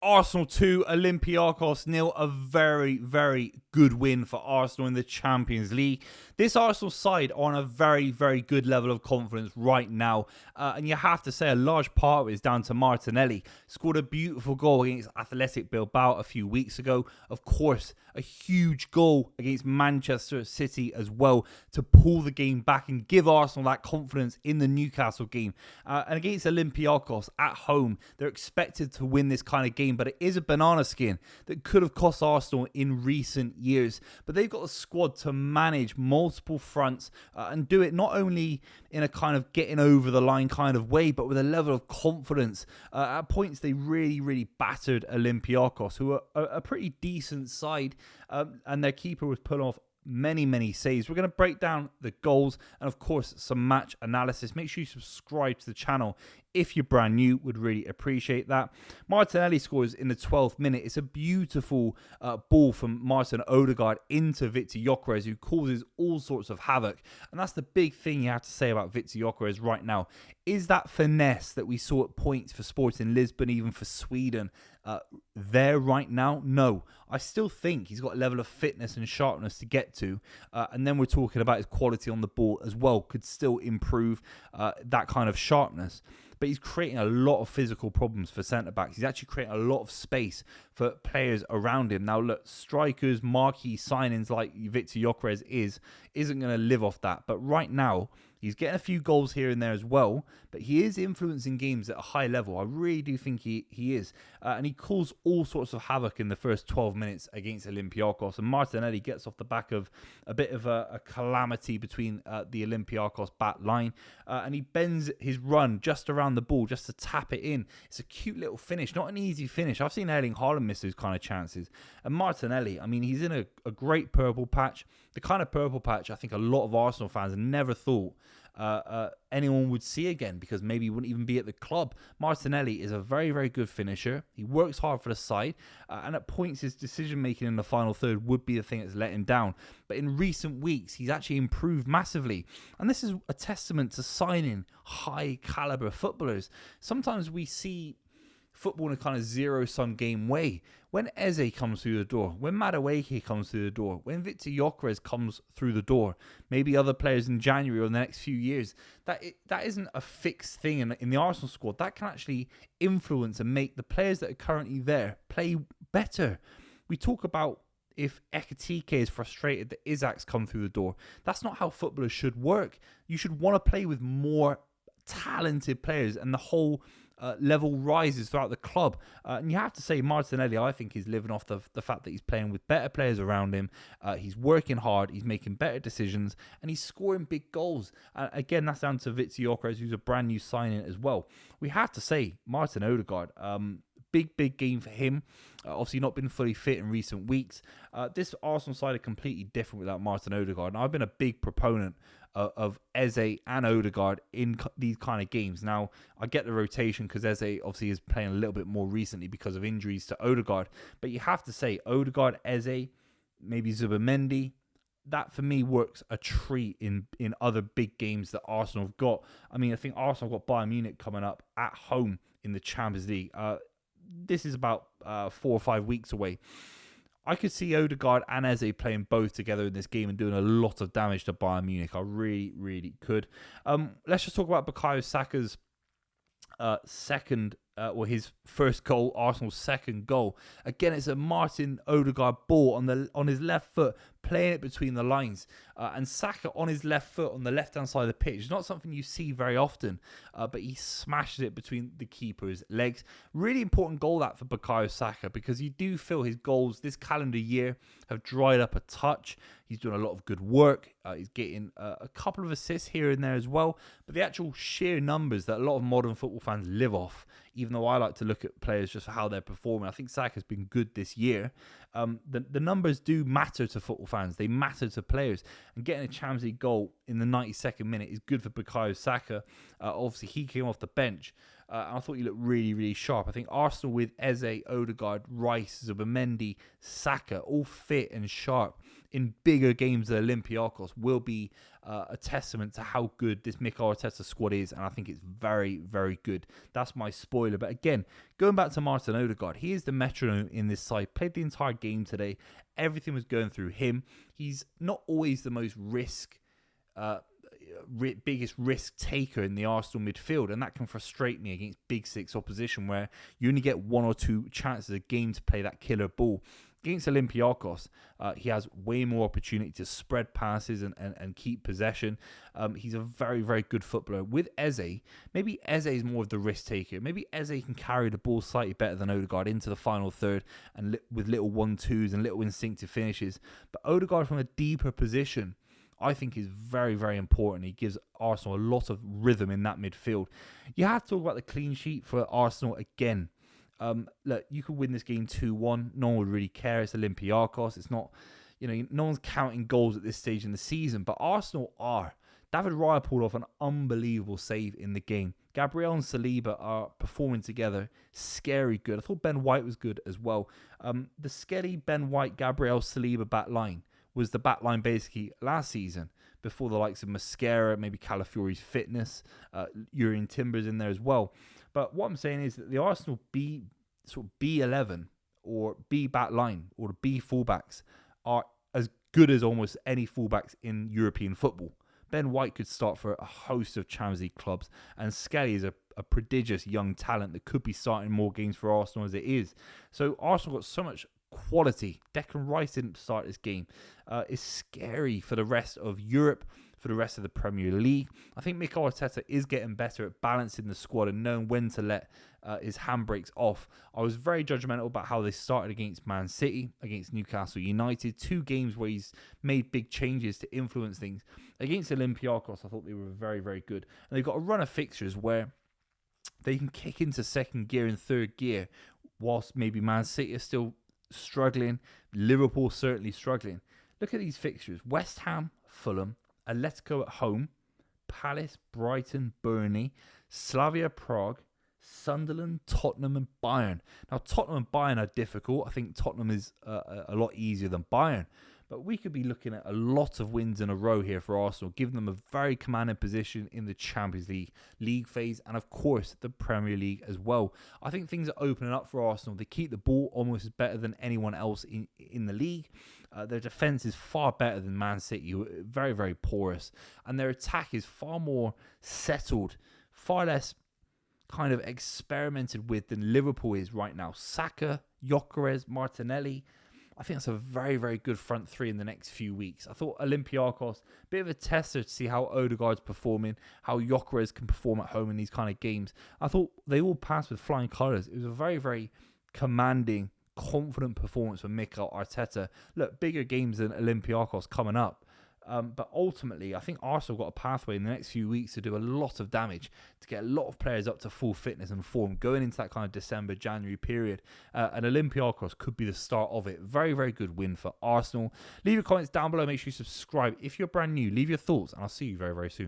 Arsenal 2, Olympiacos 0. A very, very good win for Arsenal in the Champions League. This Arsenal side are on a very, very good level of confidence right now. And you have to say a large part of it is down to Martinelli. Scored a beautiful goal against Athletic Bilbao a few weeks ago. Of course, a huge goal against Manchester City as well to pull the game back and give Arsenal that confidence in the Newcastle game. And against Olympiacos at home, they're expected to win this kind of game, but it is a banana skin that could have cost Arsenal in recent years. But they've got a squad to manage multiple fronts and do it not only in a kind of getting over the line kind of way, but with a level of confidence. At points, they really, really battered Olympiacos, who are a pretty decent side, and their keeper was pulling off many saves. We're going to break down the goals and, of course, some match analysis. Make sure you subscribe to the channel if you're brand new. Would really appreciate that. Martinelli scores in the 12th minute. It's a beautiful ball from Martin Ødegaard into Victor Gyökeres, who causes all sorts of havoc. And that's the big thing you have to say about Victor Gyökeres right now. Is that finesse that we saw at points for Sporting Lisbon, even for Sweden, there right now? No. I still think he's got a level of fitness and sharpness to get to. And then we're talking about his quality on the ball as well. Could still improve that kind of sharpness. But he's creating a lot of physical problems for centre-backs. He's actually creating a lot of space for players around him. Now, look, strikers, marquee signings like Victor Gyökeres isn't going to live off that. But right now, he's getting a few goals here and there as well, but he is influencing games at a high level. I really do think he is. And he caused all sorts of havoc in the first 12 minutes against Olympiacos. And Martinelli gets off the back of a bit of a calamity between the Olympiacos back line. And he bends his run just around the ball just to tap it in. It's a cute little finish, not an easy finish. I've seen Erling Haaland miss those kind of chances. And Martinelli, I mean, he's in a great purple patch. The kind of purple patch I think a lot of Arsenal fans never thought anyone would see again, because maybe he wouldn't even be at the club. Martinelli is a very, very good finisher. He works hard for the side, and at points his decision making in the final third would be the thing that's let him down. But in recent weeks, he's actually improved massively, and this is a testament to signing high caliber footballers. Sometimes we see football in a kind of zero-sum game way. When Eze comes through the door, when Madueke comes through the door, when Victor Gyökeres comes through the door, maybe other players in January or in the next few years, that isn't a fixed thing in the Arsenal squad. That can actually influence and make the players that are currently there play better. We talk about if Ekitike is frustrated that Isak's come through the door. That's not how footballers should work. You should want to play with more talented players, and the whole level rises throughout the club. And you have to say Martinelli, I think, is living off the fact that he's playing with better players around him. He's working hard. He's making better decisions. And he's scoring big goals. Again, that's down to Victor Gyökeres, who's a brand new signing as well. We have to say Martin Ødegaard, big game for him. Obviously not been fully fit in recent weeks. This Arsenal side are completely different without Martin Ødegaard. And I've been a big proponent of Eze and Ødegaard in these kind of games. Now, I get the rotation because Eze obviously is playing a little bit more recently because of injuries to Ødegaard. But you have to say Ødegaard, Eze, maybe Zubimendi, that for me works a treat in other big games that Arsenal have got. I mean, I think Arsenal have got Bayern Munich coming up at home in the Champions League. This is about 4 or 5 weeks away. I could see Ødegaard and Eze playing both together in this game and doing a lot of damage to Bayern Munich. I really, really could. Let's just talk about Bukayo Saka's his first goal, Arsenal's second goal. Again, it's a Martin Ødegaard ball on his left foot, playing it between the lines. And Saka on his left foot on the left-hand side of the pitch. It's not something you see very often, but he smashes it between the keeper's legs. Really important goal that for Bukayo Saka, because you do feel his goals this calendar year have dried up a touch. He's doing a lot of good work. He's getting a couple of assists here and there as well. But the actual sheer numbers that a lot of modern football fans live off, even though I like to look at players just for how they're performing, I think Saka's been good this year. The numbers do matter to football fans. They matter to players. And getting a Champions League goal in the 92nd minute is good for Bukayo Saka. Obviously, he came off the bench. And I thought he looked really, really sharp. I think Arsenal with Eze, Ødegaard, Rice, Zubimendi, Saka, all fit and sharp in bigger games than Olympiacos will be a testament to how good this Mikel Arteta squad is, and I think it's very, very good. That's my spoiler. But again, going back to Martin Ødegaard, he is the metronome in this side. Played the entire game today. Everything was going through him. He's not always the most biggest risk taker in the Arsenal midfield, and that can frustrate me against big six opposition where you only get 1 or 2 chances a game to play that killer ball. Against Olympiacos, he has way more opportunity to spread passes and keep possession. He's a very, very good footballer. With Eze, maybe Eze is more of the risk taker. Maybe Eze can carry the ball slightly better than Ødegaard into the final third and with little 1-2s and little instinctive finishes. But Ødegaard from a deeper position, I think, is very, very important. He gives Arsenal a lot of rhythm in that midfield. You have to talk about the clean sheet for Arsenal again. Look, you could win this game 2-1. No one would really care. It's Olympiacos. It's not, no one's counting goals at this stage in the season, but Arsenal are. David Raya pulled off an unbelievable save in the game. Gabriel and Saliba are performing together. Scary good. I thought Ben White was good as well. The scary Ben White, Gabriel, Saliba back line was the back line basically last season before the likes of Mascara, maybe Calafiori's fitness, Urian Timber's in there as well. But what I'm saying is that the Arsenal B11 or B back line or the B fullbacks are as good as almost any fullbacks in European football. Ben White could start for a host of Champions League clubs, and Skelly is a prodigious young talent that could be starting more games for Arsenal as it is. So Arsenal got so much quality. Declan Rice didn't start this game. It's scary for the rest of Europe, for the rest of the Premier League. I think Mikel Arteta is getting better at balancing the squad and knowing when to let his handbrakes off. I was very judgmental about how they started against Man City, against Newcastle United. 2 games where he's made big changes to influence things. Against Olympiacos, I thought they were very, very good. And they've got a run of fixtures where they can kick into second gear and third gear, whilst maybe Man City are still struggling. Liverpool certainly struggling. Look at these fixtures. West Ham, Fulham, Atletico at home, Palace, Brighton, Burnley, Slavia Prague, Sunderland, Tottenham and Bayern. Now Tottenham and Bayern are difficult. I think Tottenham is a lot easier than Bayern. But we could be looking at a lot of wins in a row here for Arsenal, giving them a very commanding position in the Champions League phase, and of course the Premier League as well. I think things are opening up for Arsenal. They keep the ball almost better than anyone else in the league. Their defence is far better than Man City, who are very, very porous. And their attack is far more settled, far less kind of experimented with than Liverpool is right now. Saka, Gyökeres, Martinelli. I think that's a very, very good front three in the next few weeks. I thought Olympiacos, bit of a tester to see how Ødegaard's performing, how Gyökeres can perform at home in these kind of games. I thought they all passed with flying colours. It was a very, very commanding, confident performance from Mikel Arteta. Look, bigger games than Olympiacos coming up. But ultimately, I think Arsenal got a pathway in the next few weeks to do a lot of damage, to get a lot of players up to full fitness and form going into that kind of December, January period. And Olympiacos could be the start of it. Very, very good win for Arsenal. Leave your comments down below. Make sure you subscribe. If you're brand new, leave your thoughts, and I'll see you very, very soon.